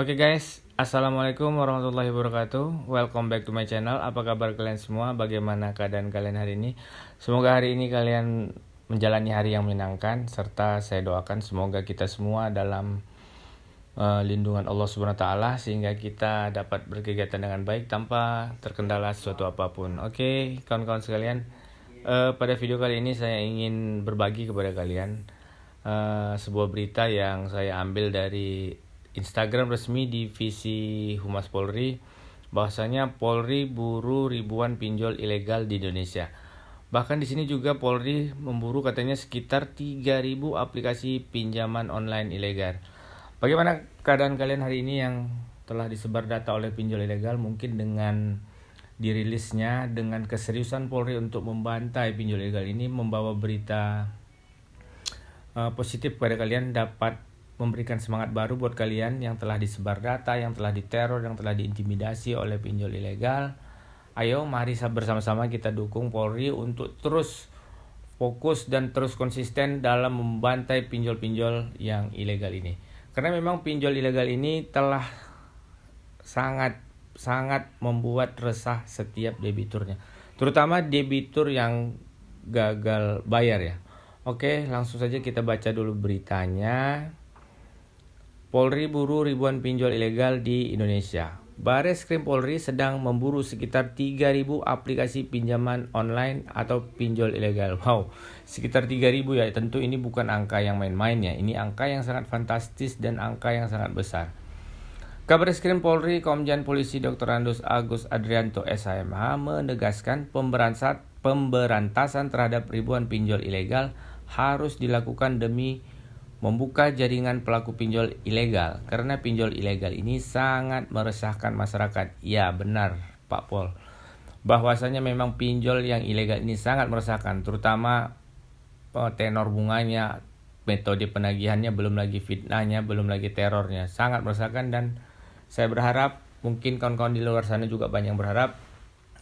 Oke guys, Assalamualaikum warahmatullahi wabarakatuh. Welcome back to my channel. Apa kabar kalian semua? Bagaimana keadaan kalian hari ini? Semoga hari ini kalian menjalani hari yang menyenangkan, serta saya doakan semoga kita semua dalam lindungan Allah Subhanahu wa taala sehingga kita dapat berkegiatan dengan baik tanpa terkendala sesuatu apapun. Oke, kawan-kawan sekalian, pada video kali ini saya ingin berbagi kepada kalian sebuah berita yang saya ambil dari Instagram resmi Divisi Humas Polri, bahwasanya Polri buru ribuan pinjol ilegal di Indonesia. Bahkan di sini juga Polri memburu katanya sekitar 3.000 aplikasi pinjaman online ilegal. Bagaimana keadaan kalian hari ini yang telah disebar data oleh pinjol ilegal? Mungkin dengan dirilisnya, dengan keseriusan Polri untuk membantai pinjol ilegal ini, membawa berita positif kepada kalian, dapat memberikan semangat baru buat kalian yang telah disebar data, yang telah diteror, yang telah diintimidasi oleh pinjol ilegal. Ayo mari bersama-sama kita dukung Polri untuk terus fokus dan terus konsisten dalam membantai pinjol-pinjol yang ilegal ini. Karena memang pinjol ilegal ini telah sangat membuat resah setiap debiturnya, terutama debitur yang gagal bayar ya. Oke, langsung saja kita baca dulu beritanya. Polri buru ribuan pinjol ilegal di Indonesia. Bareskrim Polri sedang memburu sekitar 3.000 aplikasi pinjaman online atau pinjol ilegal. Wow, sekitar 3.000 ya. Tentu ini bukan angka yang main-main ya. Ini angka yang sangat fantastis dan angka yang sangat besar. Kabareskrim Polri Komjen Polisi Dr. Andos Agus Adrianto SHMH menegaskan pemberantasan terhadap ribuan pinjol ilegal harus dilakukan demi membuka jaringan pelaku pinjol ilegal, karena pinjol ilegal ini sangat meresahkan masyarakat. Ya benar Pak Pol, bahwasanya memang pinjol yang ilegal ini sangat meresahkan, terutama tenor bunganya, metode penagihannya, belum lagi fitnahnya, belum lagi terornya, sangat meresahkan. Dan saya berharap, mungkin kawan-kawan di luar sana juga banyak yang berharap,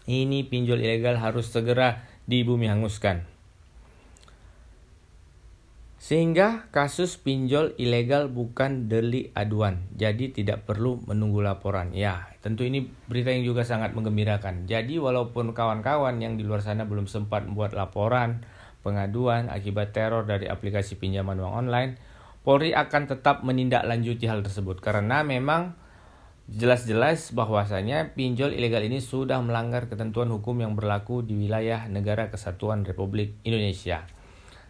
ini pinjol ilegal harus segera dibumi hanguskan, sehingga kasus pinjol ilegal bukan delik aduan, jadi tidak perlu menunggu laporan. Ya, tentu ini berita yang juga sangat menggembirakan. Jadi walaupun kawan-kawan yang di luar sana belum sempat membuat laporan pengaduan akibat teror dari aplikasi pinjaman uang online, Polri akan tetap menindaklanjuti hal tersebut, karena memang jelas-jelas bahwasanya pinjol ilegal ini sudah melanggar ketentuan hukum yang berlaku di wilayah Negara Kesatuan Republik Indonesia.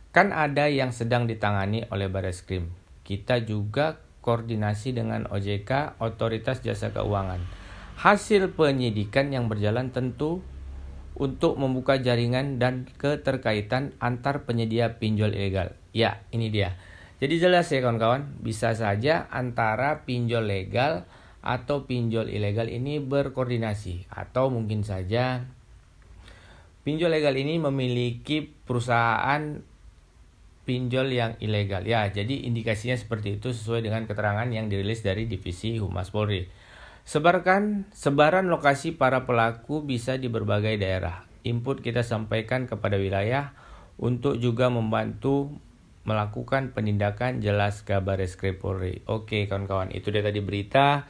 Kan ada yang sedang ditangani oleh Bareskrim. Kita juga koordinasi dengan OJK, Otoritas Jasa Keuangan. Hasil penyidikan yang berjalan tentu untuk membuka jaringan dan keterkaitan antar penyedia pinjol ilegal. Ya, ini dia. Jadi jelas ya kawan-kawan, bisa saja antara pinjol legal atau pinjol ilegal ini berkoordinasi, atau mungkin saja pinjol legal ini memiliki perusahaan pinjol yang ilegal. Ya, jadi indikasinya seperti itu sesuai dengan keterangan yang dirilis dari Divisi Humas Polri. Sebaran lokasi para pelaku bisa di berbagai daerah. Input kita sampaikan kepada wilayah untuk juga membantu melakukan penindakan, jelas Kabareskrim Polri. Oke kawan-kawan, itu dia tadi berita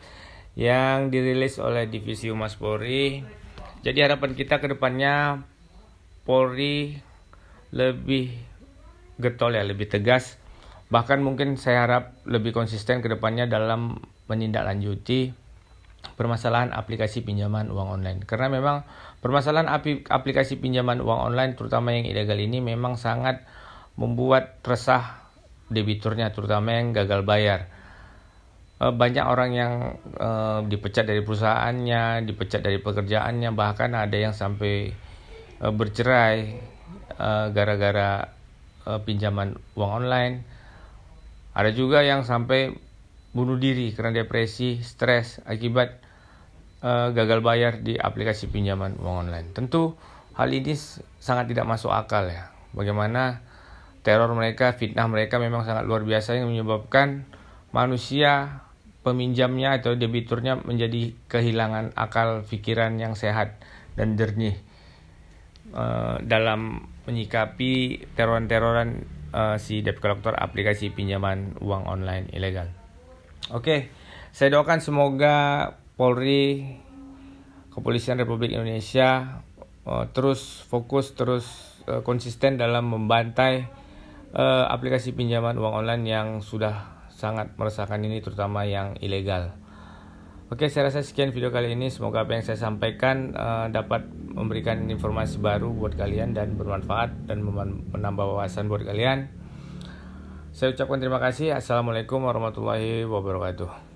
yang dirilis oleh Divisi Humas Polri. Jadi harapan kita ke depannya Polri lebih getol ya, lebih tegas, bahkan mungkin saya harap lebih konsisten ke depannya dalam menindaklanjuti permasalahan aplikasi pinjaman uang online. Karena memang permasalahan aplikasi pinjaman uang online, terutama yang ilegal ini, memang sangat membuat resah debiturnya, terutama yang gagal bayar. Banyak orang yang dipecat dari perusahaannya, dipecat dari pekerjaannya, bahkan ada yang sampai bercerai gara-gara pinjaman uang online. Ada juga yang sampai bunuh diri karena depresi, stres akibat gagal bayar di aplikasi pinjaman uang online. Tentu hal ini sangat tidak masuk akal ya. Bagaimana teror mereka, fitnah mereka memang sangat luar biasa, yang menyebabkan manusia, peminjamnya atau debiturnya menjadi kehilangan akal pikiran yang sehat dan jernih dalam menyikapi teroran si debt collector aplikasi pinjaman uang online ilegal. Oke, Saya doakan semoga Polri, Kepolisian Republik Indonesia terus fokus, konsisten dalam membantai aplikasi pinjaman uang online yang sudah sangat meresahkan ini, terutama yang ilegal. Oke, saya rasa sekian video kali ini. Semoga apa yang saya sampaikan dapat memberikan informasi baru buat kalian dan bermanfaat dan menambah wawasan buat kalian. Saya ucapkan terima kasih. Assalamualaikum warahmatullahi wabarakatuh.